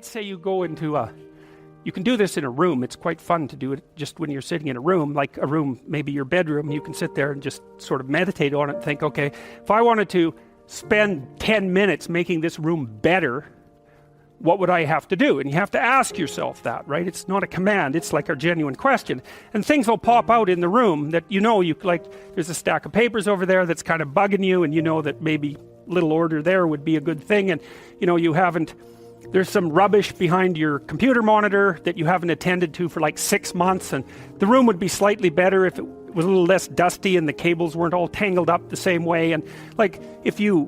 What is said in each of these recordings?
let's say you go into you can do this in a room. It's quite fun to do it just when you're sitting in a room, like a room, maybe your bedroom. You can sit there and just sort of meditate on it and think, okay, if I wanted to spend 10 minutes making this room better, what would I have to do? And you have to ask yourself that, right? It's not a command, it's like a genuine question. And things will pop out in the room that you like, there's a stack of papers over there that's kind of bugging you, and you know that maybe little order there would be a good thing, and you haven't, there's some rubbish behind your computer monitor that you haven't attended to for like 6 months, and the room would be slightly better if it was a little less dusty and the cables weren't all tangled up the same way. And like, if you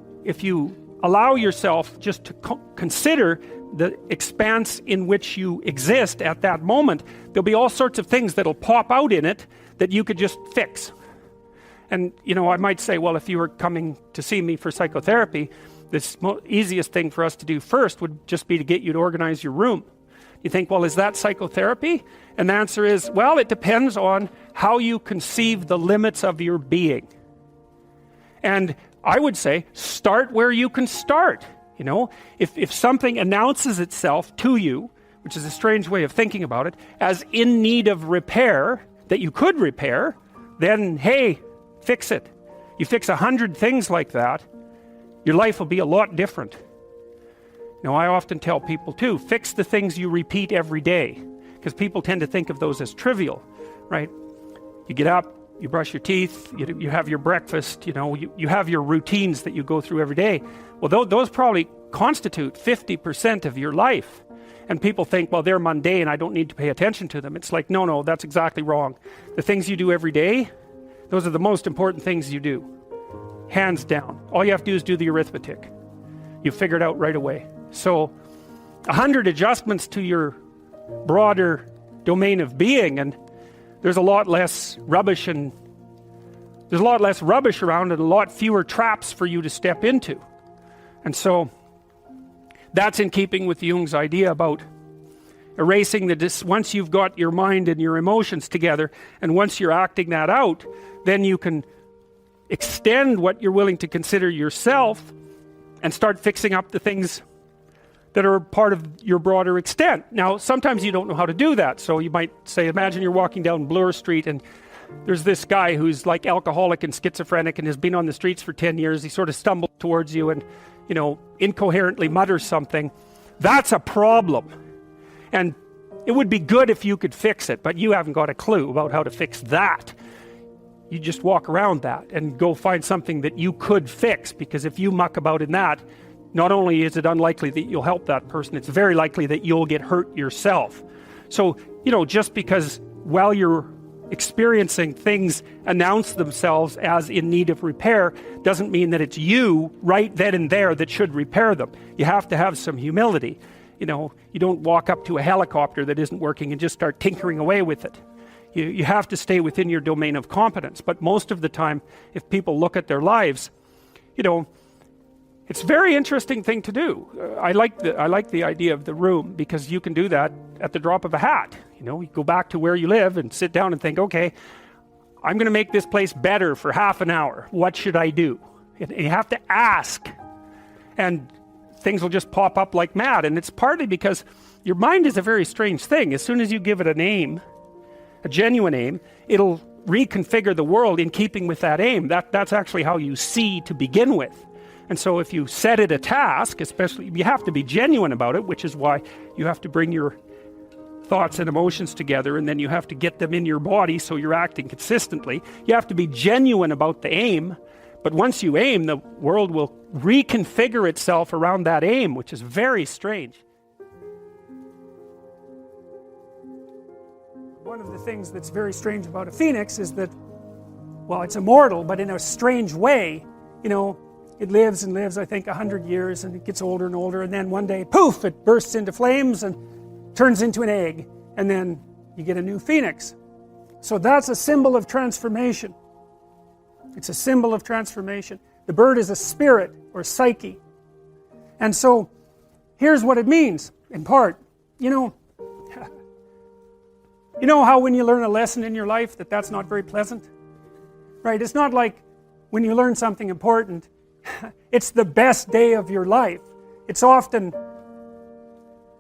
allow yourself just to consider the expanse in which you exist at that moment, there'll be all sorts of things that'll pop out in it that you could just fix. And I might say, well, if you were coming to see me for psychotherapy, the easiest thing for us to do first would just be to get you to organize your room. You think, well, is that psychotherapy? And the answer is, well, it depends on how you conceive the limits of your being. And I would say, start where you can start. If something announces itself to you, which is a strange way of thinking about it, as in need of repair, that you could repair, then, hey, fix it. You fix 100 things like that, your life will be a lot different. I often tell people too, fix the things you repeat every day, because people tend to think of those as trivial, right? You get up, you brush your teeth, you have your breakfast, you have your routines that you go through every day. Well, those probably constitute 50% of your life. And people think, well, they're mundane, I don't need to pay attention to them. It's like, no, that's exactly wrong. The things you do every day, those are the most important things you do. Hands down. All you have to do is do the arithmetic. You figure it out right away. So 100 adjustments to your broader domain of being, and there's a lot less rubbish around, and a lot fewer traps for you to step into. And so that's in keeping with Jung's idea about erasing once you've got your mind and your emotions together, and once you're acting that out, then you can extend what you're willing to consider yourself and start fixing up the things that are part of your broader extent. Now, sometimes you don't know how to do that. So you might say, imagine you're walking down Bloor Street and there's this guy who's like alcoholic and schizophrenic and has been on the streets for 10 years. He sort of stumbles towards you and, incoherently mutters something. That's a problem. And it would be good if you could fix it, but you haven't got a clue about how to fix that. You just walk around that and go find something that you could fix, because if you muck about in that, not only is it unlikely that you'll help that person, it's very likely that you'll get hurt yourself. So, just because while you're experiencing things announce themselves as in need of repair, doesn't mean that it's you right then and there that should repair them. You have to have some humility. You don't walk up to a helicopter that isn't working and just start tinkering away with it. You have to stay within your domain of competence. But most of the time, if people look at their lives, it's a very interesting thing to do. I like the idea of the room, because you can do that at the drop of a hat. You go back to where you live and sit down and think, okay, I'm going to make this place better for half an hour. What should I do? And you have to ask. And things will just pop up like mad. And it's partly because your mind is a very strange thing. As soon as you give it a name, a genuine aim, it'll reconfigure the world in keeping with that aim. That's actually how you see to begin with. And so if you set it a task, especially, you have to be genuine about it, which is why you have to bring your thoughts and emotions together, and then you have to get them in your body so you're acting consistently. You have to be genuine about the aim, but once you aim, the world will reconfigure itself around that aim, which is very strange. One of the things that's very strange about a phoenix is that, well, it's immortal, but in a strange way, it lives and lives, I think, 100 years, and it gets older and older, and then one day, poof, it bursts into flames and turns into an egg, and then you get a new phoenix. So that's a symbol of transformation. It's a symbol of transformation. The bird is a spirit or psyche. And so here's what it means, in part. You know how when you learn a lesson in your life that's not very pleasant? Right? It's not like when you learn something important, it's the best day of your life. It's often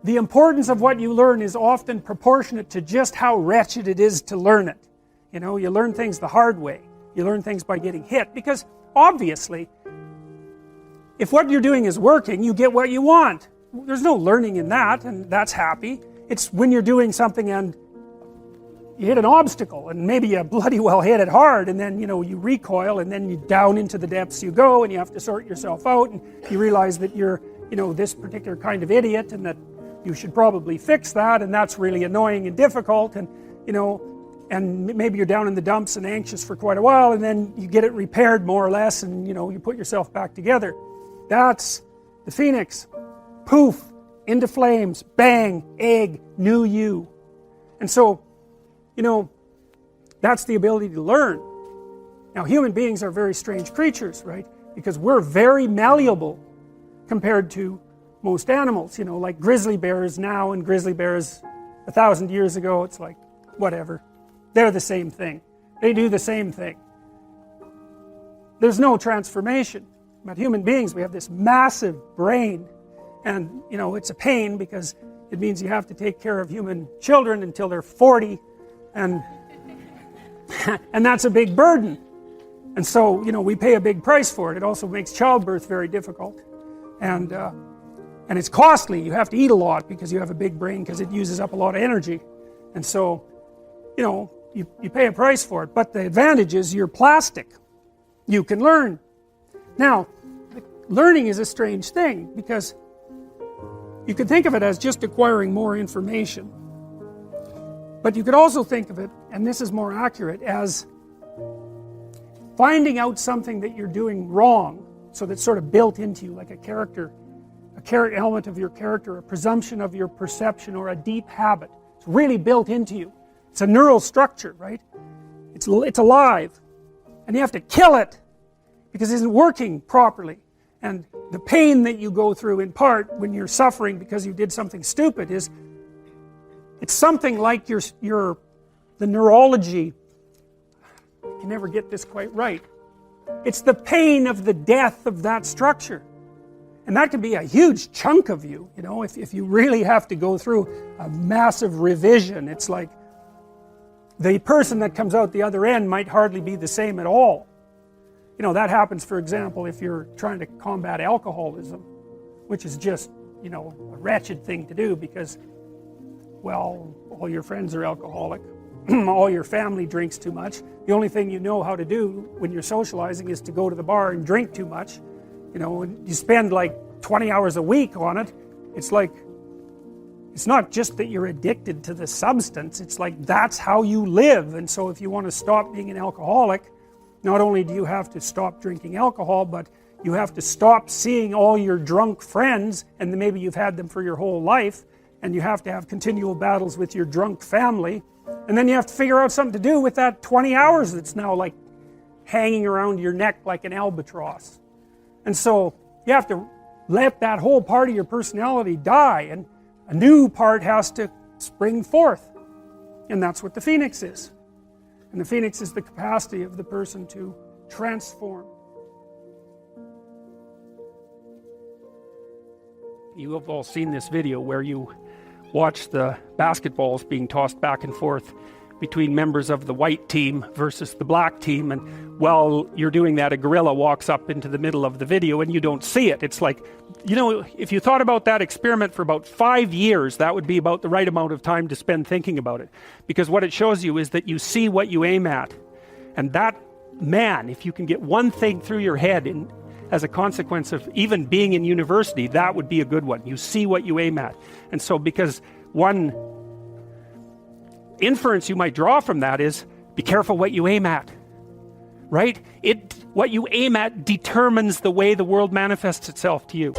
the importance of what you learn is often proportionate to just how wretched it is to learn it. You know, you learn things the hard way. You learn things by getting hit, because obviously if what you're doing is working, you get what you want. There's no learning in that, and that's happy. It's when you're doing something and you hit an obstacle, and maybe you bloody well hit it hard, and then, you know, you recoil, and then you down into the depths you go, and you have to sort yourself out, and you realize that you're, you know, this particular kind of idiot, and that you should probably fix that, and that's really annoying and difficult, and, you know, and maybe you're down in the dumps and anxious for quite a while, and then you get it repaired more or less, and, you know, you put yourself back together. That's the phoenix. Poof, into flames, bang, egg, new you. And so, you know, that's the ability to learn. Now, human beings are very strange creatures, right? Because we're very malleable compared to most animals, you know, like grizzly bears now and grizzly bears 1,000 years ago. It's like, whatever. They're the same thing. They do the same thing. There's no transformation. But human beings, we have this massive brain, and, you know, it's a pain because it means you have to take care of human children until they're 40, and and that's a big burden. And so, you know, we pay a big price for it. It also makes childbirth very difficult, and it's costly. You have to eat a lot because you have a big brain, because it uses up a lot of energy. And so, you know, you pay a price for it. But the advantage is you're plastic. You can learn. Now, learning is a strange thing, because you could think of it as just acquiring more information. But you could also think of it, and this is more accurate, as finding out something that you're doing wrong, so that's sort of built into you, like a character element of your character, a presumption of your perception, or a deep habit. It's really built into you. It's a neural structure, right? It's alive. And you have to kill it, because it isn't working properly. And the pain that you go through, in part, when you're suffering because you did something stupid, is it's something like the neurology. I can never get this quite right. It's the pain of the death of that structure. And that can be a huge chunk of you, you know, if you really have to go through a massive revision. It's like the person that comes out the other end might hardly be the same at all. You know, that happens, for example, if you're trying to combat alcoholism, which is just, you know, a wretched thing to do, because, well, all your friends are alcoholic, all your family drinks too much. The only thing you know how to do when you're socializing is to go to the bar and drink too much. You know, and you spend like 20 hours a week on it. It's like, it's not just that you're addicted to the substance, it's like that's how you live. And so if you want to stop being an alcoholic, not only do you have to stop drinking alcohol, but you have to stop seeing all your drunk friends, and maybe you've had them for your whole life, and you have to have continual battles with your drunk family, and then you have to figure out something to do with that 20 hours that's now like hanging around your neck like an albatross. And so you have to let that whole part of your personality die, and a new part has to spring forth. And that's what the phoenix is. And the phoenix is the capacity of the person to transform. You have all seen this video where you watch the basketballs being tossed back and forth between members of the white team versus the black team, and while you're doing that, a gorilla walks up into the middle of the video and you don't see it. It's like, you know, if you thought about that experiment for about 5 years, that would be about the right amount of time to spend thinking about it, because what it shows you is that you see what you aim at. And that, man, if you can get one thing through your head as a consequence of even being in university, that would be a good one. You see what you aim at. And so, because one inference you might draw from that is, be careful what you aim at, right? What you aim at determines the way the world manifests itself to you.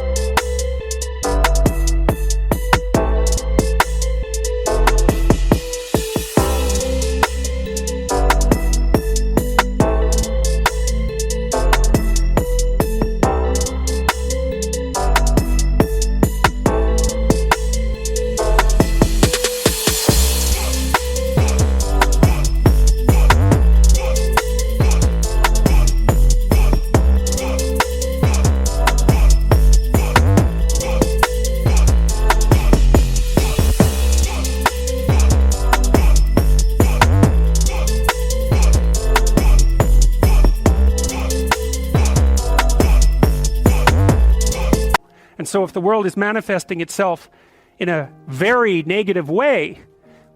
And so if the world is manifesting itself in a very negative way,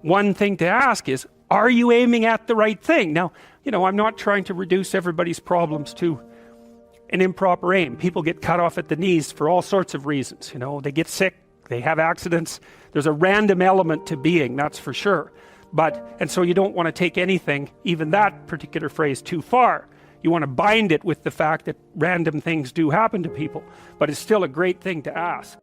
one thing to ask is, are you aiming at the right thing? Now, I'm not trying to reduce everybody's problems to an improper aim. People get cut off at the knees for all sorts of reasons. They get sick, they have accidents. There's a random element to being, that's for sure. And so you don't want to take anything, even that particular phrase, too far. You want to bind it with the fact that random things do happen to people, but it's still a great thing to ask.